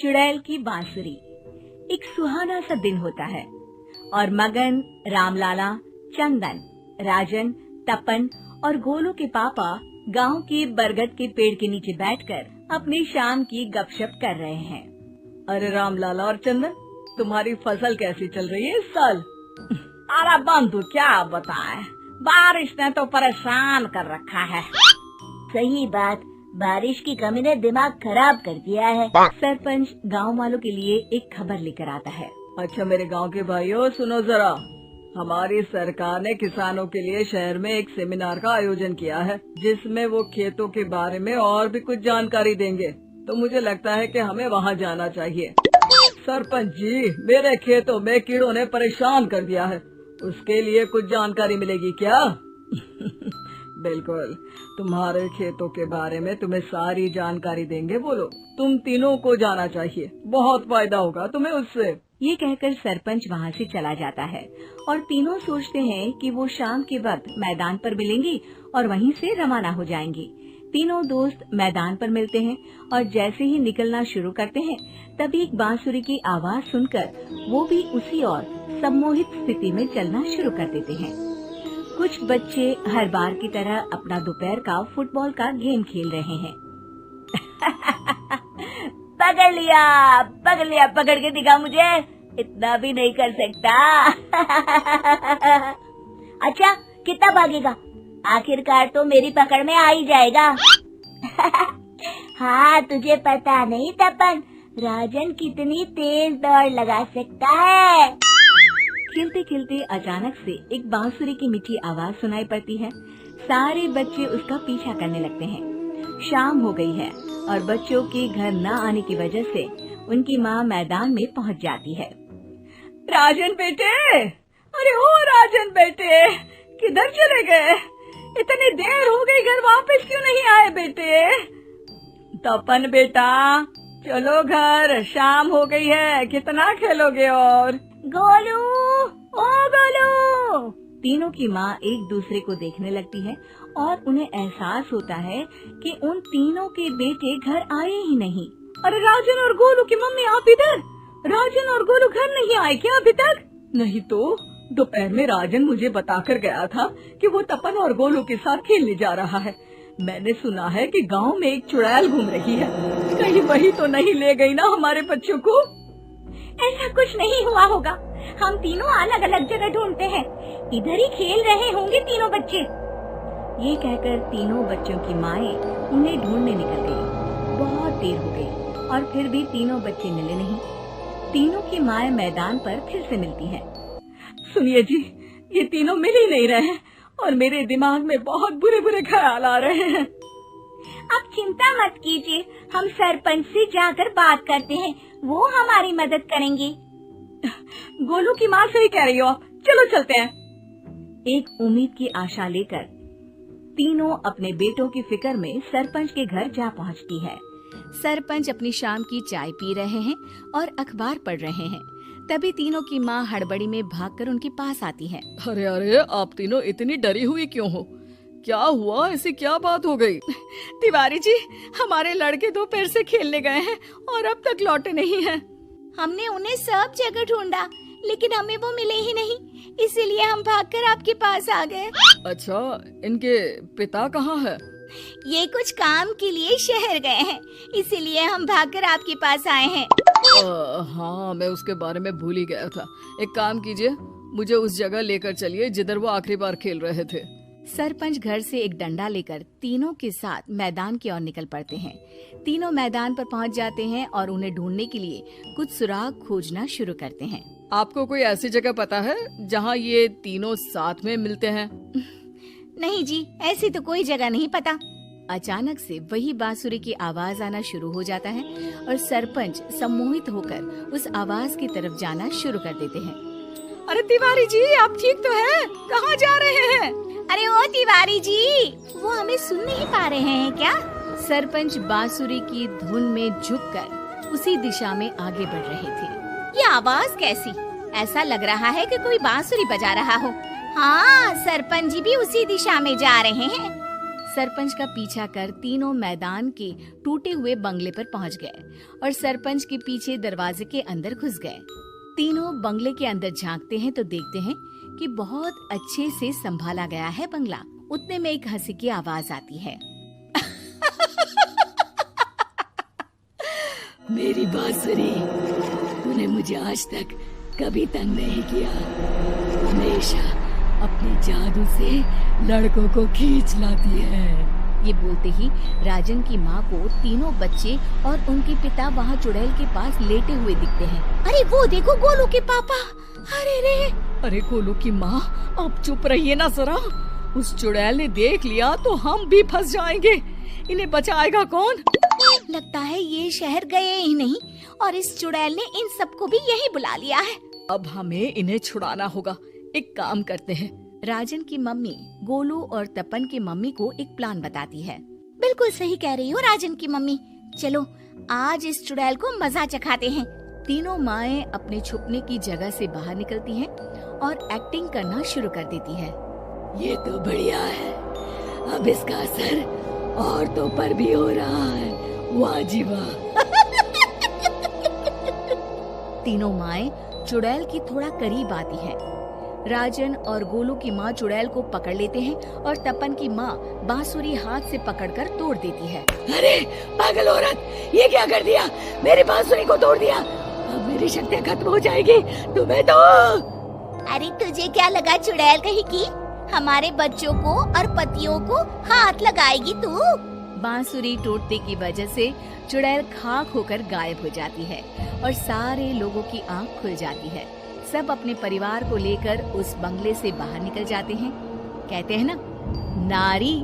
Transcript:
चुड़ैल की बांसुरी। एक सुहाना सा दिन होता है और मगन, रामलाला, चंदन, राजन, तपन और गोलू के पापा गांव के बरगद के पेड़ के नीचे बैठकर अपनी शाम की गपशप कर रहे हैं। अरे रामलाला और चंदन, तुम्हारी फसल कैसी चल रही है इस साल? अरे बंधु क्या बताएं, बारिश ने तो परेशान कर रखा है। सही बात, बारिश की कमी ने दिमाग खराब कर दिया है। सरपंच गांव वालों के लिए एक खबर लेकर आता है। अच्छा मेरे गांव के भाइयों, सुनो जरा। हमारी सरकार ने किसानों के लिए शहर में एक सेमिनार का आयोजन किया है, जिसमें वो खेतों के बारे में और भी कुछ जानकारी देंगे। तो मुझे लगता है कि हमें वहाँ जाना चाहिए। सरपंच जी, मेरे खेतों में कीड़ों ने परेशान कर दिया है, उसके लिए कुछ जानकारी मिलेगी क्या? बिल्कुल, तुम्हारे खेतों के बारे में तुम्हें सारी जानकारी देंगे। बोलो, तुम तीनों को जाना चाहिए, बहुत फायदा होगा तुम्हें उससे। ये कहकर सरपंच वहाँ से चला जाता है और तीनों सोचते हैं कि वो शाम के वक्त मैदान पर मिलेंगे और वहीं से रवाना हो जाएंगे। तीनों दोस्त मैदान पर मिलते हैं और जैसे ही निकलना शुरू करते हैं तभी एक बांसुरी की आवाज सुनकर वो भी उसी ओर सम्मोहित स्थिति में चलना शुरू कर देते हैं। कुछ बच्चे हर बार की तरह अपना दोपहर का फुटबॉल का गेम खेल रहे हैं। पकड़ लिया, पकड़ के दिखा मुझे, इतना भी नहीं कर सकता। अच्छा, कितना भागेगा? आखिरकार तो मेरी पकड़ में आ ही जाएगा। हाँ, तुझे पता नहीं तपन, राजन कितनी तेज दौड़ लगा सकता है। खेलते खेलते अचानक से एक बांसुरी की मीठी आवाज सुनाई पड़ती है। सारे बच्चे उसका पीछा करने लगते हैं। शाम हो गई है और बच्चों के घर न आने की वजह से उनकी माँ मैदान में पहुँच जाती है। राजन बेटे, अरे ओ राजन बेटे, किधर चले गए? इतनी देर हो गई, घर वापस क्यों नहीं आए बेटे? तपन बेटा, चलो घर, शाम हो गई है, कितना खेलोगे? और गोलू, ओ गोलू। तीनों की माँ एक दूसरे को देखने लगती है और उन्हें एहसास होता है कि उन तीनों के बेटे घर आए ही नहीं। अरे राजन और गोलू की मम्मी, आप इधर? राजन और गोलू घर नहीं आए क्या अभी तक? नहीं तो दोपहर में राजन मुझे बताकर गया था कि वो तपन और गोलू के साथ खेलने जा रहा है। मैंने सुना है कि गांव में एक चुड़ैल घूम रही है, कहीं वही तो नहीं ले गई ना हमारे बच्चों को? ऐसा कुछ नहीं हुआ होगा, हम तीनों अलग अलग जगह ढूंढते हैं, इधर ही खेल रहे होंगे तीनों बच्चे। ये कहकर तीनों बच्चों की माएं उन्हें ढूंढने निकल गयी। बहुत देर हो गई और फिर भी तीनों बच्चे मिले नहीं। तीनों की माएं मैदान पर फिर से मिलती हैं। सुनिए जी, ये तीनों मिल ही नहीं रहे और मेरे दिमाग में बहुत बुरे बुरे ख्याल आ रहे हैं। आप चिंता मत कीजिए, हम सरपंच से जाकर बात करते हैं, वो हमारी मदद करेंगे। गोलू की माँ सही कह रही हो, चलो चलते हैं। एक उम्मीद की आशा लेकर तीनों अपने बेटों की फिक्र में सरपंच के घर जा पहुंचती है। सरपंच अपनी शाम की चाय पी रहे हैं और अखबार पढ़ रहे हैं। तभी तीनों की माँ हड़बड़ी में भागकर उनके पास आती है। अरे अरे, आप तीनों इतनी डरी हुई क्यों हो? क्या हुआ? ऐसी क्या बात हो गई? तिवारी जी, हमारे लड़के दोपहर से खेलने गए हैं और अब तक लौटे नहीं हैं। हमने उन्हें सब जगह ढूंढा, लेकिन हमें वो मिले ही नहीं, इसीलिए हम भागकर आपके पास आ गए। अच्छा, इनके पिता कहाँ है? ये कुछ काम के लिए शहर गए हैं, इसीलिए हम भागकर आपके पास आए हैं। हाँ, मैं उसके बारे में भूल ही गया था। एक काम कीजिए, मुझे उस जगह लेकर चलिए जिधर वो आखिरी बार खेल रहे थे। सरपंच घर से एक डंडा लेकर तीनों के साथ मैदान की ओर निकल पड़ते हैं। तीनों मैदान पर पहुंच जाते हैं और उन्हें ढूंढने के लिए कुछ सुराग खोजना शुरू करते हैं। आपको कोई ऐसी जगह पता है जहां ये तीनों साथ में मिलते हैं? नहीं जी, ऐसी तो कोई जगह नहीं पता। अचानक से वही बांसुरी की आवाज आना शुरू हो जाता है और सरपंच सम्मोहित होकर उस आवाज की तरफ जाना शुरू कर देते हैं। अरे तिवारी जी, आप ठीक तो हैं? कहाँ जा रहे हैं? अरे ओ तिवारी जी, वो हमें सुन नहीं पा रहे हैं क्या? सरपंच बांसुरी की धुन में झुककर उसी दिशा में आगे बढ़ रहे थे। ये आवाज कैसी? ऐसा लग रहा है कि कोई बांसुरी बजा रहा हो। हाँ, सरपंच जी भी उसी दिशा में जा रहे हैं। सरपंच का पीछा कर तीनों मैदान के टूटे हुए बंगले पर पहुंच गए और सरपंच के पीछे दरवाजे के अंदर घुस गए। तीनों बंगले के अंदर झांकते हैं तो देखते हैं कि बहुत अच्छे से संभाला गया है बंगला। उतने में एक हंसी की आवाज आती है। मेरी बांसुरी, तूने मुझे आज तक कभी तंग नहीं किया। हमेशा अपने जादू से लड़कों को खींच लाती है। ये बोलते ही राजन की माँ को तीनों बच्चे और उनके पिता वहाँ चुड़ैल के पास लेटे हुए दिखते हैं। अरे वो देखो गोलू के पापा। अरे रे। अरे गोलू की माँ, अब चुप रहिए ना जरा। उस चुड़ैल ने देख लिया तो हम भी फंस जाएंगे। इन्हें बचाएगा कौन? लगता है ये शहर गए ही नहीं और इस चुड़ैल ने इन सबको भी यही बुला लिया है। अब हमें इन्हें छुड़ाना होगा। एक काम करते हैं। राजन की मम्मी गोलू और तपन की मम्मी को एक प्लान बताती है। बिल्कुल सही कह रही हो राजन की मम्मी। चलो आज इस चुड़ैल को मजा चखाते हैं। तीनों माएं अपने छुपने की जगह से बाहर निकलती हैं और एक्टिंग करना शुरू कर देती है। ये तो बढ़िया है। अब इसका असर औरतों पर भी हो रहा है। वाह जी वाह। तीनों माएं चुड़ैल की थोड़ा करीब आती हैं। राजन और गोलू की माँ चुड़ैल को पकड़ लेते हैं और तपन की माँ बांसुरी हाथ से पकड़कर तोड़ देती है। अरे पागल औरत, ये क्या कर दिया? मेरी बांसुरी को तोड़ दिया। अब मेरी शक्तियाँ खत्म हो जाएगी। तुम्हें तो अरे तुझे क्या लगा चुड़ैल कहीं की हमारे बच्चों को और पतियों को हाथ लगाएगी तू? बांसुरी टूटने की वजह से चुड़ैल खाक होकर गायब हो जाती है और सारे लोगों की आंख खुल जाती है। सब अपने परिवार को लेकर उस बंगले से बाहर निकल जाते हैं। कहते हैं ना, नारी